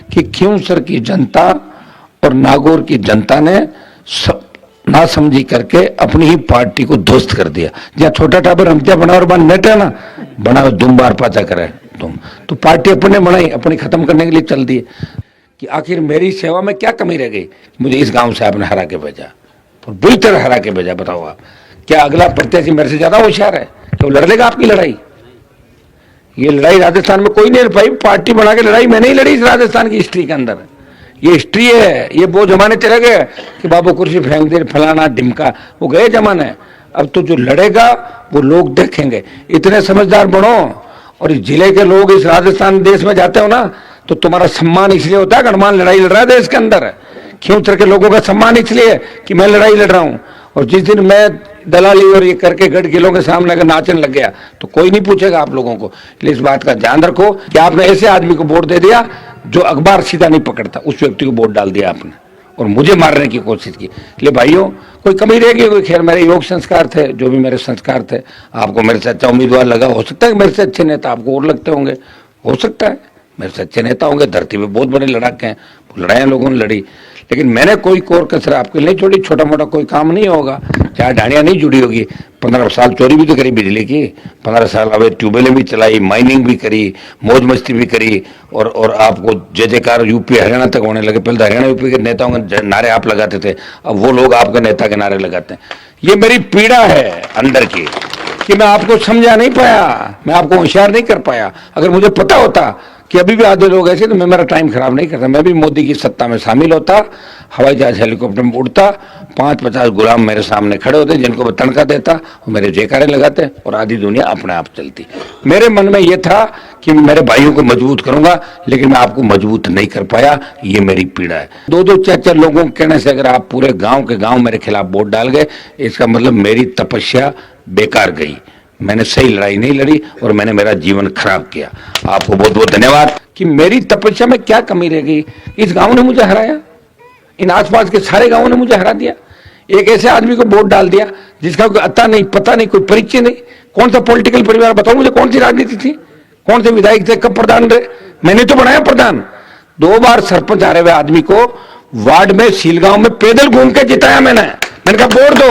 कि खींवसर की जनता और नागौर की जनता ने ना समझी करके अपनी ही पार्टी को ध्वस्त कर दिया। जहाँ छोटा टाबर हमतिया बना और बन नेटा ना बना दुम बार पाचा करे तुम तो पार्टी अपने बनाई, अपनी खत्म करने के लिए चल दी कि आखिर मेरी सेवा में क्या कमी रह गई। मुझे इस गांव से आपने हरा के भेजा और बुरी तरह हरा के भेजा। बताओ आप, क्या अगला प्रत्याशी मेरे से ज्यादा होशियार है कि वो लड़ लेगा आपकी लड़ाई? ये लड़ाई राजस्थान में कोई नहीं लड़ पाई। पार्टी बना के लड़ाई मैंने ही लड़ी इस राजस्थान की हिस्ट्री के अंदर। ये हिस्ट्री है। ये वो जमाने चले गए कि बाबू कुर्सी फेंक दे फलाना ढिमका, वो गए जमाने। अब तो जो लड़ेगा वो लोग देखेंगे। इतने समझदार बनो। और इस जिले के लोग इस राजस्थान देश में जाते हो ना तो तुम्हारा सम्मान इसलिए होता है कि हनुमान लड़ाई लड़ रहा है देश के अंदर। खींवसर के लोगों का सम्मान इसलिए कि मैं लड़ाई लड़ रहा हूं। और जिस दिन मैं दलाली और ये करके गढ़ किलों के सामने अगर नाचने लग गया तो कोई नहीं पूछेगा आप लोगों को। इसलिए इस बात का ध्यान रखो कि आपने ऐसे आदमी को वोट दे दिया जो अखबार सीधा नहीं पकड़ता, उस व्यक्ति को वोट डाल दिया आपने और मुझे मारने की कोशिश की। इसलिए भाइयों, कोई कमी रहेगी कोई? खैर, मेरे योग संस्कार थे, जो भी मेरे संस्कार थे। आपको मेरे से अच्छा उम्मीदवार लगा, हो सकता है कि मेरे से अच्छे नेता आपको और लगते होंगे, हो सकता है मेरे से अच्छे नेता होंगे। धरती में बहुत बड़े लड़ाके हैं, लड़ाइयाँ लोगों ने लड़ी, लेकिन मैंने कोई कोर कसर आपके लिए नहीं छोड़ी। छोटा मोटा कोई काम नहीं होगा, चाहे ढाणियाँ नहीं जुड़ी होगी। 15 साल चोरी भी तो करी बिजली की, 15 साल अवैध ट्यूबवेलें भी चलाई, माइनिंग भी करी, मौज मस्ती भी करी। और आपको जय जयकार यूपी हरियाणा तक होने लगे। पहले तो हरियाणा यूपी के नेताओं के नारे आप लगाते थे, अब वो लोग आपके नेता के नारे लगाते हैं। ये मेरी पीड़ा है अंदर की कि मैं आपको समझा नहीं पाया, मैं आपको होशियार नहीं कर पाया। अगर मुझे पता होता कि अभी भी आधे लोग ऐसे, तो मैं मेरा टाइम खराब नहीं करता। मैं भी मोदी की सत्ता में शामिल होता, हवाई जहाज हेलीकॉप्टर में उड़ता, 5-50 गुलाम मेरे सामने खड़े होते जिनको मैं तनखा देता, वो मेरे जयकारे लगाते और आधी दुनिया अपने आप चलती। मेरे मन में यह था कि मेरे भाइयों को मजबूत करूंगा, लेकिन मैं आपको मजबूत नहीं कर पाया। ये मेरी पीड़ा है। 2-2 4-4 लोगों के कहने से अगर आप पूरे गाँव के गाँव मेरे खिलाफ वोट डाल गए, इसका मतलब मेरी तपस्या बेकार गई। मैंने सही लड़ाई नहीं लड़ी और मैंने मेरा जीवन खराब किया। आपको बहुत बहुत धन्यवाद कि मेरी तपस्या में क्या कमी रह गई। इस गांव ने मुझे हराया, इन आसपास के सारे गांवों ने मुझे हरा दिया। एक ऐसे आदमी को वोट डाल दिया जिसका कोई अता नहीं, पता नहीं, कोई परिचय नहीं। कौन सा पॉलिटिकल परिवार, बताओ मुझे, कौन सी राजनीति थी, कौन से विधायक थे, कब प्रधान रहे? मैंने तो बनाया प्रधान। 2 बार सरपंच हारे हुए आदमी को वार्ड में सीलगांव में पैदल घूम के जिताया मैंने कहा वोट दो,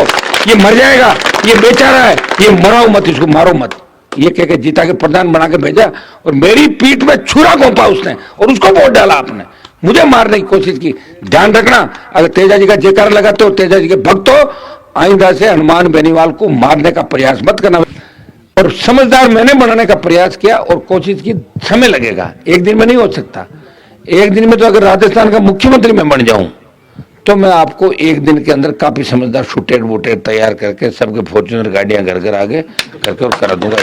ये मर जाएगा, ये बेचारा है, ये मराओ मत, इसको मारो मत। ये कह के जीता के प्रधान बना के भेजा और मेरी पीठ में छुरा घोंपा उसने और उसको वोट डाला आपने। मुझे मारने की कोशिश की। ध्यान रखना, अगर तेजा जी का जयकार लगाते हो, तेजा जी के भक्त हो, आइंदा से हनुमान बेनीवाल को मारने का प्रयास मत करना। और समझदार मैंने बनाने का प्रयास किया और कोशिश की। समय लगेगा, एक दिन में नहीं हो सकता। एक दिन में तो अगर राजस्थान का मुख्यमंत्री मैं बन जाऊं तो मैं आपको एक दिन के अंदर काफी समझदार शूटेड वोटेड तैयार करके सबके फॉर्च्यूनर गाड़ियां घर घर आगे करके और करा दूंगा।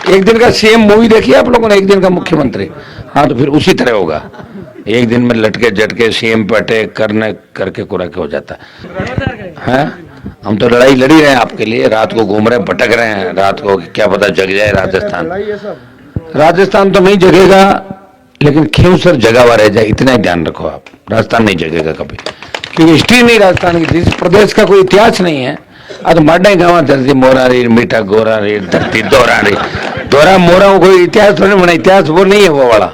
एक दिन का सीएम मूवी देखिए आप लोगों ने, एक दिन का मुख्यमंत्री। हाँ, तो फिर उसी तरह होगा। एक दिन में लटके झटके सीएम पे अटैक करने करके कुरा के हो जाता है। हम तो लड़ाई लड़ी रहे हैं आपके लिए, रात को घूम रहे हैं, भटक रहे हैं रात को, क्या पता जग जाए राजस्थान। राजस्थान तो नहीं जगेगा, लेकिन खींवसर जगा हुआ रह जाए, इतना ही ध्यान रखो आप। राजस्थान नहीं जगेगा कभी, क्योंकि हिस्ट्री नहीं राजस्थान की, जिस प्रदेश का कोई इतिहास नहीं है। अब माडा गाँव धरती मोरा रे, मीठा गोरा रे, धरती दोहरा रे, दोहरा मोरा, कोई इतिहास थोड़ी बना। इतिहास वो नहीं है, वो वाला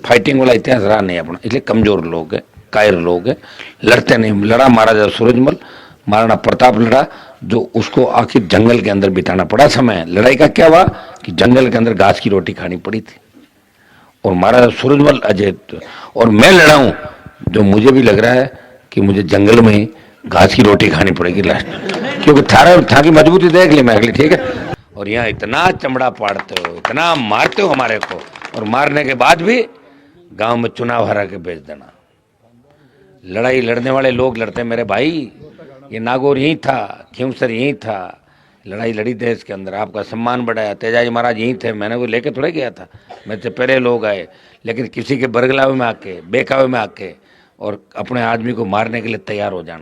फाइटिंग वाला इतिहास रहा नहीं अपना। इसलिए कमजोर लोग है, कायर लोग है, लड़ते नहीं। लड़ा महाराजा सूरजमल, महाराणा प्रताप लड़ा, जो उसको आखिर जंगल के अंदर बिताना पड़ा समय। लड़ाई का क्या हुआ कि जंगल के अंदर घास की रोटी खानी पड़ी थी और महाराजा सूरजमल अजय। और मैं लड़ा हूं, जो मुझे भी लग रहा है कि मुझे जंगल में ही घास की रोटी खानी पड़ेगी लास्ट, क्योंकि था की मजबूती देख ली मैं अगली, ठीक है। और यहाँ इतना चमड़ा पाड़ते हो, इतना मारते हो हमारे को, और मारने के बाद भी गांव में चुनाव हरा के भेज देना। लड़ाई लड़ने वाले लोग लड़ते हैं मेरे भाई। ये नागौर यही था, खींवसर यही था, लड़ाई लड़ी देश के अंदर, आपका सम्मान बढ़ाया। तेजाजी महाराज यहीं थे, मैंने वो लेके थोड़े गया था, मेरे से पहले लोग आए। लेकिन किसी के बरगलावे में आके, बेकावे में आके और अपने आदमी को मारने के लिए तैयार हो जाना,